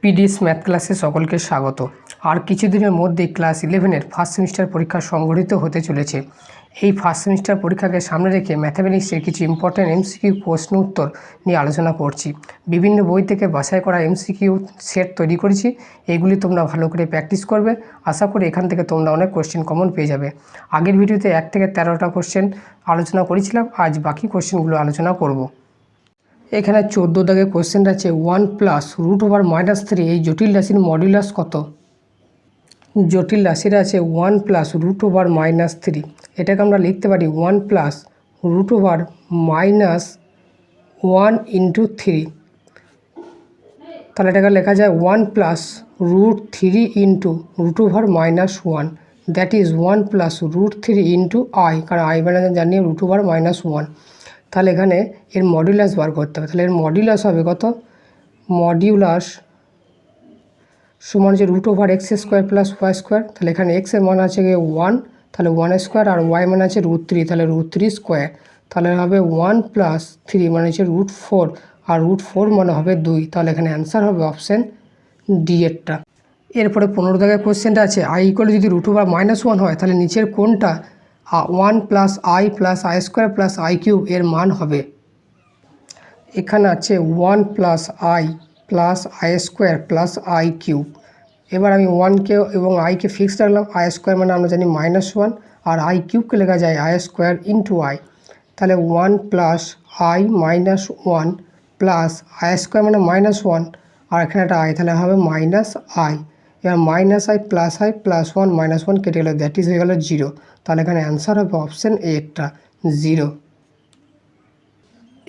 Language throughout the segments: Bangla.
পিডিএস ম্যাথ ক্লাসে সকলকে স্বাগত। আর কিছুদিনের মধ্যেই ক্লাস 11-এর ফার্স্ট সেমিস্টার পরীক্ষা সংগঠিত হতে চলেছে। এই ফার্স্ট সেমিস্টার পরীক্ষাকে সামনে রেখে ম্যাথামেটিক্সের কিছু ইম্পর্ট্যান্ট এমসিকিউ প্রশ্ন উত্তর নিয়ে আলোচনা করছি। বিভিন্ন বই থেকে বাছাই করা এমসিকিউ সেট তৈরি করেছি। এইগুলি তোমরা ভালো করে প্র্যাকটিস করবে। আশা করি এখান থেকে তোমরা অনেক কোশ্চেন কমন পেয়ে যাবে। আগের ভিডিওতে 1 থেকে 13টা কোশ্চেন আলোচনা করেছিলাম, আজ বাকি কোশ্চেনগুলো আলোচনা করব। এখানে 14 দাগে কোশ্চেন আছে 1 প্লাস √/-3 এই জটিল রাশির মডুলাস কত? জটিল রাশির আছে 1 প্লাস √/-3, এটাকে আমরা লিখতে পারি 1 প্লাস √/-1 ইন্টু 3। তাহলে এটাকে লেখা যায় 1 plus √3 into √/-1, that is 1 plus √3 into I, কারণ আই মানে জানি √/-1। তাহলে এখানে এর মডুলাস বার করতে হবে। তাহলে এর মডুলাস হবে কত? মডুলাস সমান হচ্ছে √/(x² + y²। তাহলে এখানে x এর মান আছে 1, তাহলে 1² আর y মান আছে √3, তাহলে √3²। তাহলে হবে 1 প্লাস 3 মানে হচ্ছে √4, আর √4 মানে হবে 2। তাহলে এখানে অ্যান্সার হবে অপশান ডি এরটা। এরপরে 15 দাগের কোশ্চেনটা আছে i = যদি √/-1 হয় তাহলে নিচের কোনটা 1 plus i plus i² plus i³ এর মান হবে? এখানে আছে 1 plus i plus i² plus i³। এবার আমি 1কে এবং iকে ফিক্স রাখলাম। i² মানে আমরা জানি -1, আর i³ লেখা যায় i² ইন্টু i। তাহলে 1 প্লাস i -1 প্লাস i² মানে -1, আর এখানে একটা i, তাহলে হবে -i। এবার -i প্লাস i প্লাস 1 -1 কেটে গেল, দ্যাট ইজ হয়ে গেল 0। তাহলে এখানে অ্যান্সার হবে অপশান এরটা 0।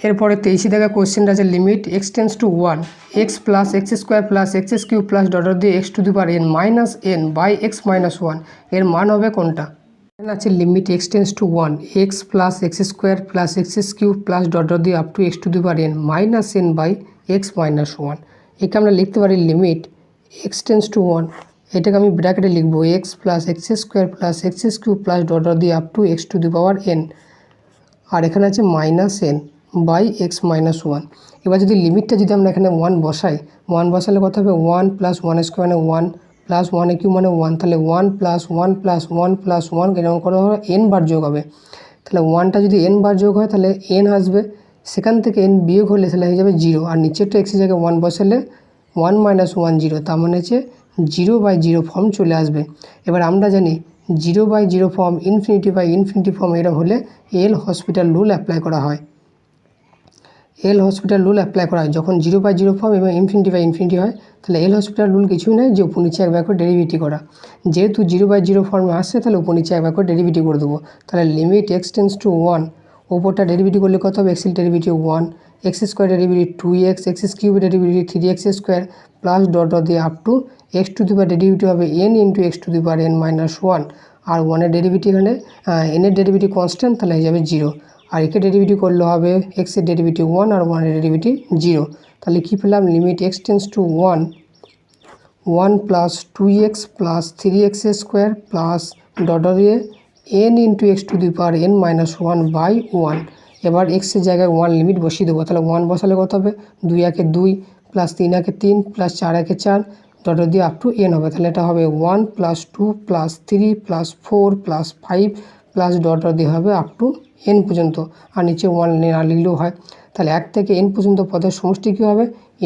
এরপরে 23 দাগের কোশ্চেনটা আছে limit x tends to 1 x plus x² plus x³ plus x⁻n minus n by x minus 1 এর মান হবে কোনটা? এখানে আছে limit x tends to 1 x plus x² plus x³ plus x⁻n minus n by x minus 1। একে আমরা লিখতে পারি লিমিট x টেন্স টু 1, এটাকে আমি ব্র্যাকেটে লিখব x plus x² plus x³ plus x⁻n, আর এখানে আছে minus n by x minus 1। এবার যদি লিমিটটা যদি আমরা এখানে 1 বসাই, 1 বসালে কত হবে? 1 প্লাস 1² মানে 1 প্লাস 1³ মানে 1, তাহলে 1 প্লাস 1 প্লাস 1 প্লাস 1 এরকম করে হবে n বার যোগ হবে। তাহলে 1টা যদি n বার যোগ হয় তাহলে n আসবে, সেখান থেকে n বিয়োগ হলে তাহলে হয়ে যাবে 0, আর নিচেরটা x এর জায়গায় 1 বসালে 1 মাইনাস 1 0, তার মানে হচ্ছে 0/0 ফর্ম চলে আসবে। এবার আমরা জানি 0/0 ফর্ম, ইনফিনিটি ফর্ম এরা হলে এল হসপিটাল রুল অ্যাপ্লাই করা হয়। এল হসপিটাল রুল অ্যাপ্লাই করা হয় যখন 0/0 ফর্ম এবং ইনফিনিটি হয়। তাহলে এল হসপিটাল রুল কিছুই নয় যে উপর নিচে একবার করে ডেরিভেটিভ করা। যেহেতু 0/0 ফর্মে আসছে তাহলে উপর নিচে একবার করে ডেরিভেটিভ করে দেবো। তাহলে লিমিট x টেন্স টু 1, ওপরটা ডেরিভেটিভ করলে কত হবে? x এর derivative 1, x² derivative 2x, x³ derivative 3x² plus up to x⁻, derivative হবে n ইন্টু x⁻n মাইনাস 1, আর 1 এর ডেরিভেটিভ এখানে n এর ডেরিভেটিভ কনস্ট্যান্ট, তাহলে হয়ে যাবে 0। আর একে ডেরিভেটিভ করলে হবে x এর ডেরিভেটিভ 1 আর 1 এর ডেরিভেটিভ 0। তাহলে কী পেলাম? Limit x tends to 1 plus 2x plus 3x² plus n into x⁻n minus 1 by 1। এবার x এর জায়গায় 1 লিমিট বসিয়ে দেবো। তাহলে 1 বসালে কত হবে? 2 × 2 plus 3 × 3 plus 4 × 4 up to n হবে। তাহলে এটা হবে 1 plus 2 plus 3 plus 4 plus 5 plus হবে আপ টু n পর্যন্ত, আর নিচে 1 না লিখলেও হয়। তাহলে 1 থেকে n পর্যন্ত পদের সমষ্টি কী হবে?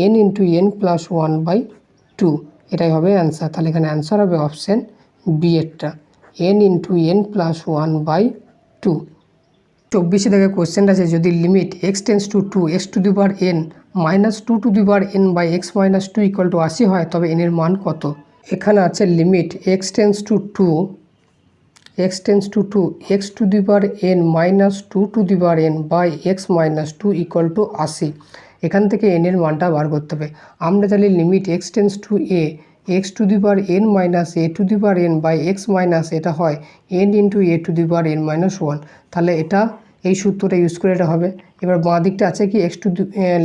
n ইন্টু n প্লাস 1/2, এটাই হবে অ্যান্সার। তাহলে এখানে অ্যান্সার হবে অপশান বি এরটা, n ইন্টু n প্লাস 1/2। 24 থেকে কোশ্চেনটা আছে যদি limit x tends to 2 x⁻n minus 2n by x minus 2 = 80 হয় তবে n এর মান কত? এখানে আছে limit x tends to 2 x⁻n minus 2n by x minus 2 = 80। এখান থেকে n এর মানটা বার করতে হবে। আমরা জানি limit x tends to a x⁻n minus a⁻n by x minus, এটা হয় n ইন্টু a⁻n মাইনাস 1। তাহলে এটা এই সূত্রটা ইউজ করে এটা হবে। এবার বাঁ দিকটা আছে কি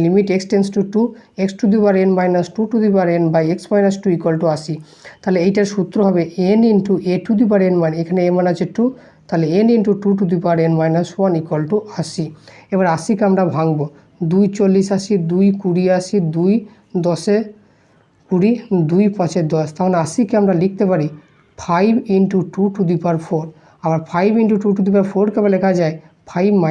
limit x tends to 2 x⁻n minus 2n by x minus 2 = 80। তাহলে এইটার সূত্র হবে n ইন্টু a⁻n, মানে এখানে a মান আছে 2, তাহলে n ইন্টু 2n মাইনাস 1 = 80। এবার 80কে আমরা ভাঙবো, 2 40 80, 2 20 80, 2 10 20, 2 5 10, তাহলে 80কে আমরা লিখতে পারি 5 × 2 টু দি পাওয়ার 4। আবার 5 × 2 টু দি পাওয়ার 4কে আবার লেখা যায় 5 -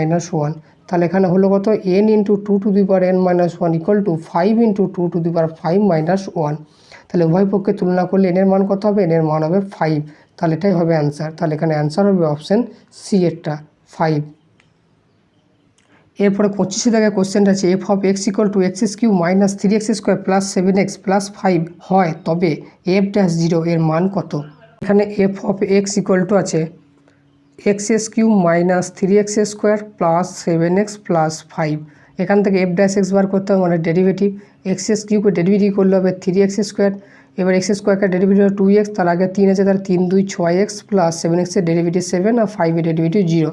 1। তাহলে এখানে হলো কত, n × 2 to the power n - 1 equal to 5 × 2 to the পাওয়ার 5 - 1। তাহলে উভয় পক্ষে তুলনা করলে n এর মান কত হবে, n এর মান হবে 5। তাহলে এটাই হবে অ্যান্সার। তাহলে এখানে অ্যান্সার হবে অপশান সি এরটা 5। এরপরে 25 দাগে কোশ্চেনটা আছে F of x equal two x³ - 3x² + 7x + 5 হয় তবে f'0 এর মান কত। এখানে F of x equal two আছে x³ - 3x² + 7x + 5। এখান থেকে f'(x) বার করতে হবে, মানে ডেরিভেটিভ। x³ ডেরিভেটিভ করলে হবে 3x²। এবার x² ডেরিভেটিভ হবে 2x, তার আগে 3 আছে, তার 3 2 6x + 7x এর ডেরিভেটিভ 7 আর 5 এর ডেরিভেটিভ 0।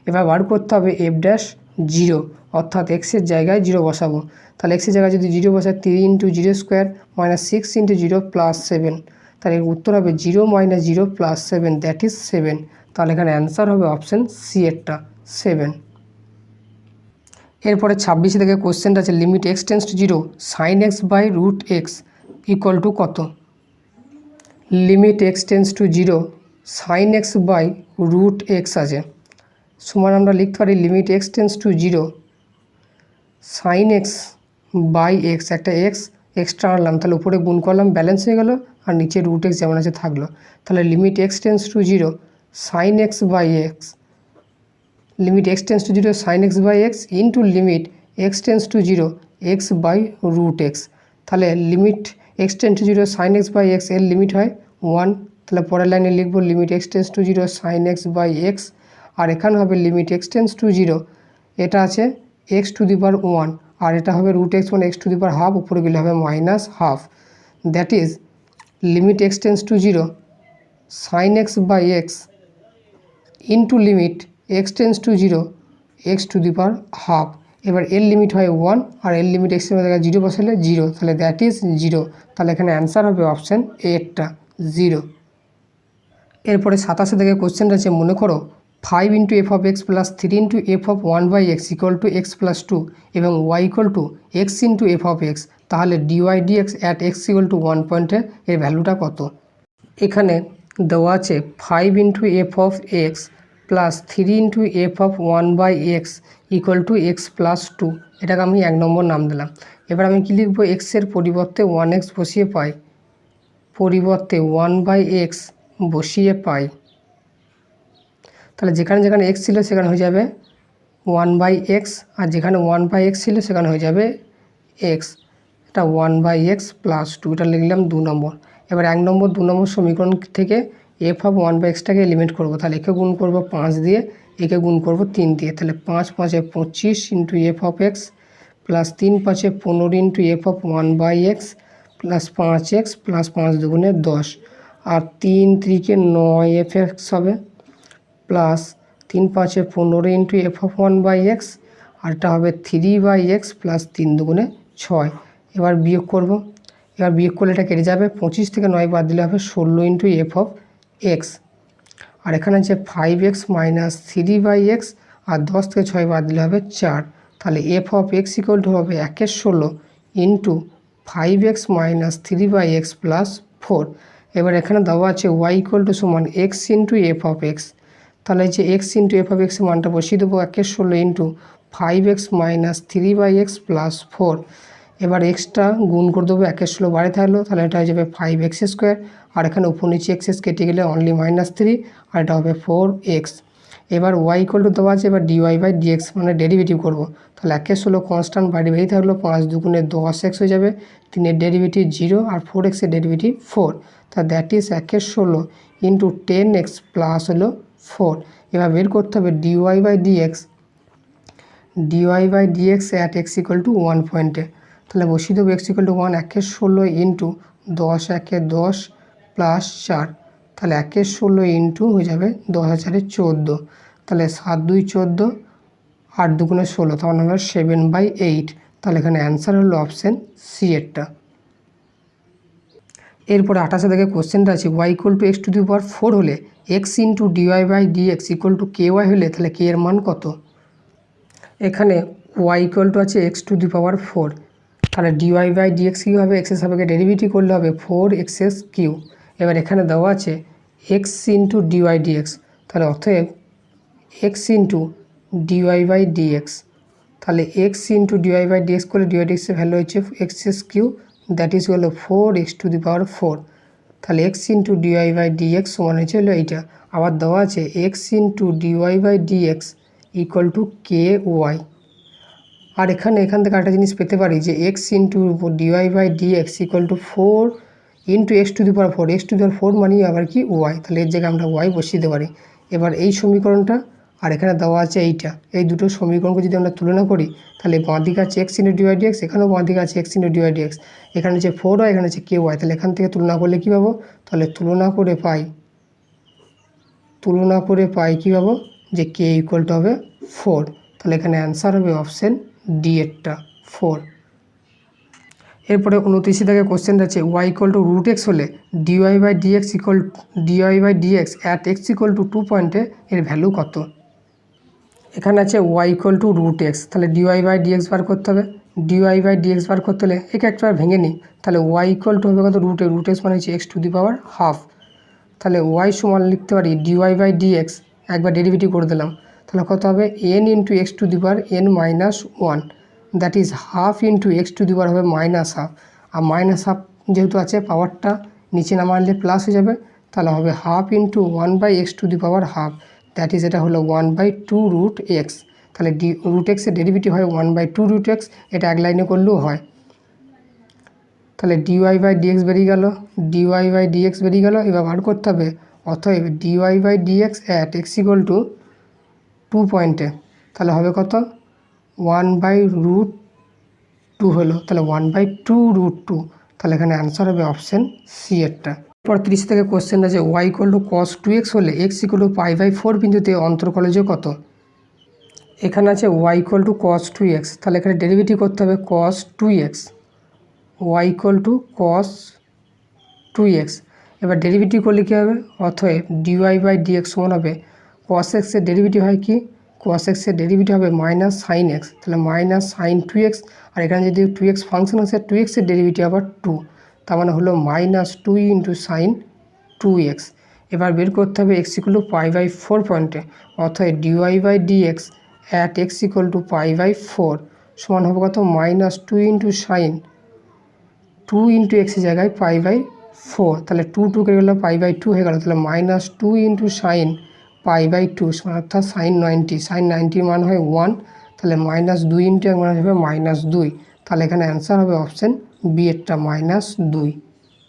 এবার বার করতে হবে f'0, অর্থাৎ x এর জায়গায় 0 বসাবো। তাহলে x এর জায়গায় যদি 0 বসায় 3 × 0² - 6 × 0 + 7, তাহলে এর উত্তর হবে 0 - 0 + 7, দ্যাট ইজ 7। তাহলে এখানে অ্যান্সার হবে অপশান সি এরটা 7। এরপরে 26 থেকে কোশ্চেনটা আছে limit x tends to 0 sin x/√x equal to কত। Limit x tends to 0 sin x/√x আছে, সমান আমরা লিখতে পারি limit x tends to 0 sin x/x। একটা x এক্সট্রা আনলাম, তাহলে উপরে গুণ করলাম, ব্যালেন্স হয়ে গেল, আর নিচে √x যেমন আছে থাকলো। তাহলে limit x tends to 0 sin x/x, limit x tends to 0 sin x/x into limit x tends to 0 x/√x। তাহলে limit x tends to 0 sin x/x এর লিমিট হয় 1। তাহলে পরের লাইনে লিখব limit x tends to 0 sin x/x, আর এখানে হবে লিমিট x টেন্স টু 0, এটা আছে x⁻1, আর এটা হবে √x মানে x⁻½ উপরে গেলে হবে -½ that is limit x tends to 0 sin x/x into limit x tends to 0 x⁻²। এবার এর লিমিট হয় 1, আর এর লিমিট x এর জায়গায় 0 বসালে 0, তাহলে দ্যাট ইজ 0। তাহলে এখানে অ্যান্সার হবে অপশান এরটা 0। এরপরে 27 থেকে কোশ্চেনটা আছে মনে করো 5 × f(x) + 3 × f(1/x) equal to x + 2 এবং y equal to x × f(x), তাহলে dy/dx অ্যাট x = 1 পয়েন্টে এর ভ্যালুটা কত। এখানে দেওয়া আছে 5 × f(x) + 3 × f(1/x) equal to x + 2। এটাকে আমি 1 নম্বর নাম দিলাম। এবার আমি কি লিখব, x এর পরিবর্তে 1x বসিয়ে পাই, পরিবর্তে 1/x বসিয়ে পাই। তাহলে যেখানে যেখানে x ছিল সেখানে হয়ে যাবে 1/x, আর যেখানে 1/x ছিল সেখানে হয়ে যাবে x। এটা 1/x + 2, এটা লিখলাম 2 নম্বর। এবার 1 নম্বর 2 নম্বর সমীকরণ থেকে f(1/x)টাকে এলিমিনেট করব। তাহলে একে গুণ করব 5 দিয়ে, একে গুণ করব 3 দিয়ে। তাহলে 5 × 5 = 25 × f(x) + 3 × 5 = 15 × f(1/x) + 5x + 5 × 2 = 10, আর 3 3 × 9 f(x) হবে, প্লাস 3 × 5 = 15 × f(1/x), আর এটা হবে 3/x + 3 × 2 = 6। এবার বিয়োগ করব, এবার বিয়োগ করলে এটা কেটে যাবে, 25 থেকে 9 বাদ দিলে হবে 16 × f(x), আর এখানে আছে 5x - 3/x, আর 10 থেকে 6 বাদ দিলে হবে 4। তাহলে f(x) = হবে 1/16 × 5x - 3/x + 4। এবার এখানে দেওয়া আছে y = x × f(x), তাহলে এই যে x × f(x) এর মানটা বসিয়ে দেবো 1/16 × 5x - 3/x + 4। এবার এক্সটা গুণ করে দেবো, 1/16 বাইরে থাকলো, তাহলে এটা হয়ে যাবে 5x², আর এখানে উপর নিচে x কেটে গেলে অনলি -3, আর এটা হবে 4x। এবার y = দেওয়া আছে, এবার dy/dx মানে ডেরিভেটিভ করব। তাহলে 1/16 কনস্ট্যান্ট বাইরে বেরিয়ে থাকলো, 5 × 2 = 10x হয়ে যাবে, 3 এর ডেরিভেটিভ 0, আর 4x এর ডেরিভেটিভ 4। তা দ্যাট ইজ 1/16 × 10x প্লাস হলো 4। এবার বের করতে হবে dy/dx, dy/dx অ্যাট x = 1 পয়েন্টে। তাহলে বসিয়ে দেবো x = 1, 1/16 × 10 × 10 প্লাস 4, তাহলে 1/16 হয়ে যাবে 10 × 14, তাহলে 7 × 2 = 14, 8 × 2 = 16, তখন হবে 7/8। তাহলে এখানে অ্যান্সার হলো অপশান সি এরটা। এরপরে 28 থেকে কোশ্চেনটা আছে y = x⁴ হলে x × dy/dx = ky হলে তাহলে k এর মান কত। এখানে y = আছে x⁴, তাহলে ডিওয়াই বাই ডিএক্স কী হবে, এক্সের সাপেক্ষে ডেরিভেটিভ করলে হবে 4x3। এবার এখানে দেওয়া আছে এক্স ইন্টু ডিওয়াই ডিএক্স, তাহলে অতএব x into dy by dx, তাহলে x into dy by dx করলে ডিওয়াই ডিএক্সের ভ্যালু হচ্ছে x3, দ্যাট ইজ হলো 4x⁴। তাহলে x into dy by dx সমান হচ্ছে হলো এইটা। আবার দেওয়া আছে x into dy by dx equal to k y. আর এখান থেকে একটা জিনিস পেতে পারি যে x into dy by dx equal to 4 into x⁴, x⁴ মানে আবার কি ওয়াই, তাহলে এর জায়গায় আমরা ওয়াই বসিয়ে দিতে পারি। এবার এই সমীকরণটা আর এখানে দেওয়া আছে এইটা, এই দুটো সমীকরণকে যদি আমরা তুলনা করি তাহলে বাঁ দিকে আছে এক্স ইন্টু ডিওয়াই ডিএক্স, এখানেও বাঁ দিকে আছে এক্স ইন্টু ডিওয়াই ডিএক্স, এখানে হচ্ছে 4y, এখানে হচ্ছে কে ওয়াই। তাহলে এখান থেকে তুলনা করলে কী পাবো, তাহলে তুলনা করে পাই কী পাবো যে কে ইকুয়াল টু হবে 4। তাহলে এখানে অ্যান্সার হবে অপশান ডি এরটা 4। এরপরে 29 থেকে কোশ্চেন আছে y equal to root x হলে dy by dx at x equal to 2 পয়েন্টে এর ভ্যালু কত। এখানে আছে y equal to root x, তাহলে ডিওয়াই বাই ডিএক্স বার করতে হবে। ডিওয়াই বাই ডিএক্স বার করতে হলে একে একটা ভেঙে নিই, তাহলে ওয়াই ইকুয়াল টু হবে কত, রুট এক্স মানে হচ্ছে x⁴, তাহলে ওয়াই সমান লিখতে পারি ডিওয়াই বাই ডিএক্স, একবার ডেরিভেটিভ করে দিলাম, তাহলে কত হবে n into x⁻n−1, that is half into x⁻, হবে -½ আর -½ যেহেতু আছে পাওয়ারটা নিচে নামালে প্লাস হয়ে যাবে, তাহলে হবে half into 1/x⁻², that is এটা হলো 1/2 রুট এক্স। তাহলে রুট এক্সের ডেরিভেটিভ হয় 1/2 রুট এক্স, এটা এক লাইনে করলেও হয়। তাহলে ডিওয়াই বাই ডিএক্স বেরিয়ে গেল, এবার বার করতে হবে অতএব dy by dx at x equal to 2 পয়েন্টে, তাহলে হবে কত 1/√2 হলো, তাহলে 1/2 রুট 2, তাহলে এখানে অ্যান্সার হবে অপশান সি এরটা। এরপর 30 থেকে কোশ্চেন আছে y equal to cos 2x হলে এক্স ইকুয়াল টু π/4 বিন্দুতে অন্তর্কলজ কত। এখানে আছে y equal to cos 2x, তাহলে এখানে ডেরিভেটিভ করতে হবে cos 2x, y equal to cos 2x। এবার ডেরিভেটিভ করলে কী হবে, অতএব ডিওয়াই বাই ডিএক্স সমান হবে cos x এর ডেরিভেটিভ হয় কি, cos x এর ডেরিভেটিভ হবে -sin x, তাহলে -sin 2x, আর এখানে যদি 2x ফাংশন আছে 2x এর ডেরিভেটিভ আবার 2, তার মানে হলো -2 ইন্টু sin 2x। এবার বের করতে হবে x ইকুয়াল টু π/4 পয়েন্টে, অতএব dy by dx at x equal to π/4 সমান হবে কত -2 ইন্টু sin 2 ইন্টু এক্সের জায়গায় π/4, তাহলে 2 কেটে গেল π/2 হয়ে গেল, তাহলে -2 ইন্টু sin π/2 অর্থাৎ sin 90 মান হয় 1, তাহলে -2 ইন্টু 1 মান হবে -2, তাহলে এখানে অ্যান্সার হবে অপশান বি এরটা -2।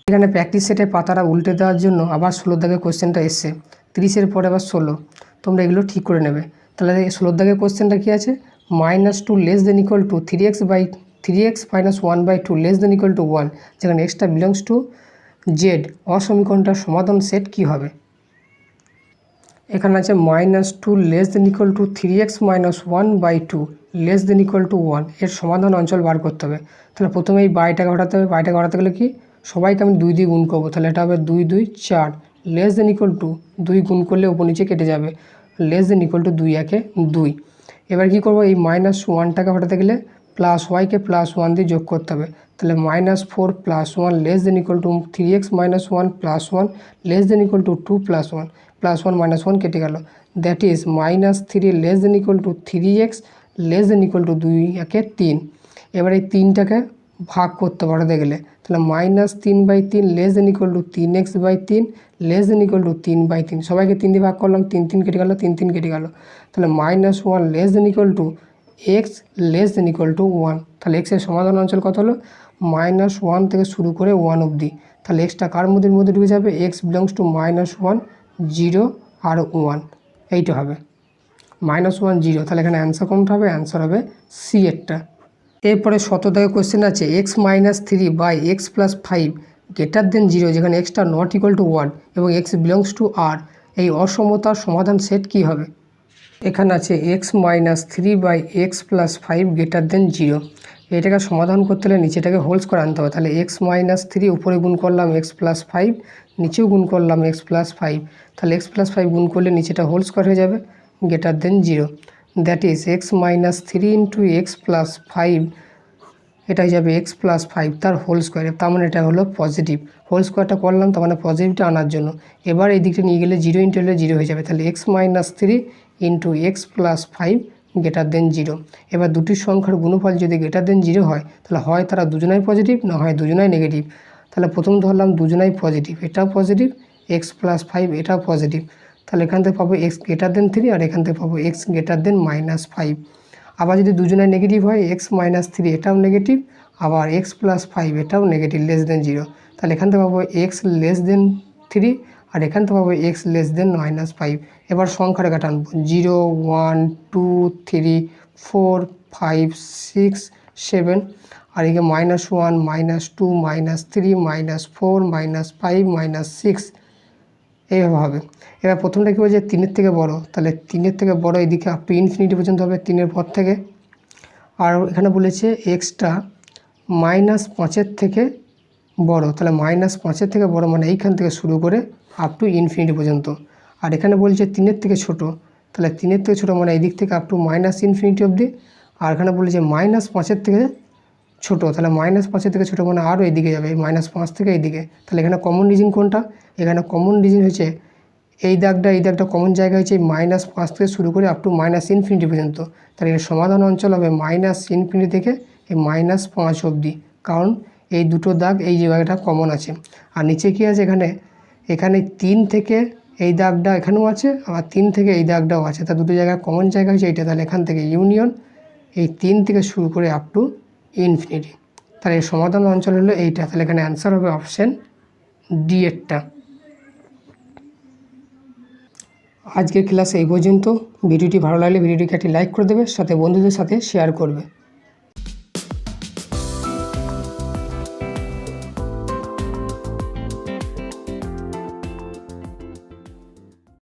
এখানে প্র্যাকটিস সেটে পাতাটা উল্টে দেওয়ার জন্য আবার 16 দাগের কোশ্চেনটা এসছে, 30-এর পরে আবার 16, তোমরা এগুলো ঠিক করে নেবে। তাহলে 16 দাগের কোশ্চেনটা কী আছে, -2 less than equal to 3x - 1/2 less than equal to 1, যেখানে এক্সটা বিলংস টু জেড, অসমীকরণটার সমাধান সেট কী হবে। এখানে আছে -2 less than equal to 3x - 1/2 less than equal to 1, এর সমাধান অঞ্চল বার করতে হবে। তাহলে প্রথমে এই বাইটাকে ঘটাতে হবে, বাইটাকে ঘটাতে গেলে কি সবাইকে আমি 2 দিয়ে গুণ করবো, তাহলে এটা হবে 2 2 4 লেস দেন ইকুয়াল টু 2 গুণ করলে উপর নিচে কেটে যাবে, লেস দেন ইকুয়াল টু 2 1 2। এবার কী করবো, এই -1টাকে ঘটাতে গেলে প্লাস ওয়াইকে +1 দিয়ে যোগ করতে হবে, তাহলে -4 + 1 less than equal to 3x - 1 + 1 less than equal to 2 + 1 +1 - 1 কেটে গেল, that is -3 less than equal to 3x less than equal to 2 1 3। এবার এই 3টাকে ভাগ করতে পাঠাতে গেলে, তাহলে -3/3 less than equal to 3x/3 less than equal to 3/3, সবাইকে 3 দিয়ে ভাগ করলাম, 3 3 কেটে গেল, 3 3 কেটে গেল, তাহলে -1 less than equal to x less than equal to 1, তাহলে এক্সের সমাধান অঞ্চল কত হলো -1 থেকে শুরু করে 1 অবধি, তাহলে এক্সটা কার মধ্যে ঢুকে যাবে, x বিলংস টু -1 0 আর 1, এইটা হবে -1 0, তাহলে এখানে অ্যান্সার কোনটা হবে, অ্যান্সার হবে সি এরটা। এরপরে 17 থেকে কোশ্চেন আছে x - 3 by x + 5 greater than 0, যেখানে এক্সটা নট ইকুয়াল টু 1 এবং x বিলংস টু r, এই অসমতার সমাধান সেট কী হবে। এখানে আছে x - 3 by x + 5 greater than 0, এটাকে সমাধান করতে হলে নিচেটাকে হোল স্কোয়ার আনতে হবে, তাহলে x - 3 উপরে গুণ করলাম x + 5, নিচেও গুণ করলাম x + 5, তাহলে x + 5 গুণ করলে নিচেটা হোল স্কোয়ার হয়ে যাবে greater than 0, that is x - 3 into x + 5 এটা হয়ে যাবে এক্স প্লাস 5 তার হোল স্কোয়ার, তার মানে এটা হলো পজিটিভ। হোল স্কোয়ারটা করলাম তার মানে পজিটিভটা আনার জন্য। এবার এই দিকটা নিয়ে গেলে 0 ইন্টু হলে 0 হয়ে যাবে, তাহলে x minus 3 into x plus 5 greater than 0। এবার দুটি সংখ্যার গুণফল যদি গ্রেটার দেন 0 হয় তাহলে হয় তারা দুজনাই পজিটিভ, না হয় দুজনাই নেগেটিভ। তাহলে প্রথম ধরলাম দুজনাই পজিটিভ, এটাও পজিটিভ, এক্স প্লাস 5 এটাও পজিটিভ, তাহলে এখান থেকে পাবো এক্স গ্রেটার দেন 3 আর এখান থেকে পাবো এক্স গ্রেটার দেন -5। আবার যদি দুজনাই নেগেটিভ হয় এক্স মাইনাস 3 এটাও নেগেটিভ, আবার এক্স প্লাস 5 এটাও নেগেটিভ লেস দেন 0, তাহলে এখান থেকে পাবো এক্স লেস দেন 3 আর এখান থেকে পাবো এক্স লেস দেন -5। এবার সংখ্যার রেখা টানবো 0 1 2 3 4 5 6 7 আর এদিকে -1 -2 -3 -4 -5 -6 এইভাবে হবে। এবার প্রথমটা কী বলছে 3-এর থেকে বড়, তাহলে 3-এর থেকে বড় এদিকে আপ টু ইনফিনিটি পর্যন্ত হবে 3-এর পর থেকে। আর এখানে বলেছে এক্সটা -5-এর থেকে বড়, তাহলে -5-এর থেকে বড় মানে এইখান থেকে শুরু করে আপ টু ইনফিনিটি পর্যন্ত। আর এখানে বলছে 3-এর থেকে ছোট, তাহলে 3-এর থেকে ছোট মানে এই দিক থেকে আপ টু -ইনফিনিটি অবধি। আর এখানে বলেছে -5-এর থেকে ছোট, তাহলে -5-এর থেকে ছোট মানে আরও এদিকে যাবে, -5 থেকে এইদিকে। তাহলে এখানে কমন রিজন কোনটা? এখানে কমন রিজন হচ্ছে এই দাগটা কমন জায়গা হচ্ছে -5 থেকে শুরু করে আপ টু ইনফিনিটি পর্যন্ত। তাহলে এর সমাধান অঞ্চল হবে -ইনফিনিটি থেকে এই -5 অবধি, কারণ এই দুটো দাগ এই জায়গাটা কমন আছে। আর নিচে কী আছে এখানে 3 থেকে এই দাগটা এখানেও আছে, আবার 3 থেকে এই দাগটাও আছে, তা দুটো জায়গায় কমন জায়গা হচ্ছে এইটা। তাহলে এখান থেকে ইউনিয়ন এই 3 থেকে শুরু করে আপ টু ইনফিনিটি, তাহলে এর সমাধান অঞ্চল হলো এইটা। তাহলে এখানে অ্যান্সার হবে অপশান ডি এরটা। আজকের ক্লাস এই পর্যন্ত। ভিডিওটি ভালো লাগলে ভিডিওটিকে একটি লাইক করে দেবে, সাথে বন্ধুদের সাথে শেয়ার করবে।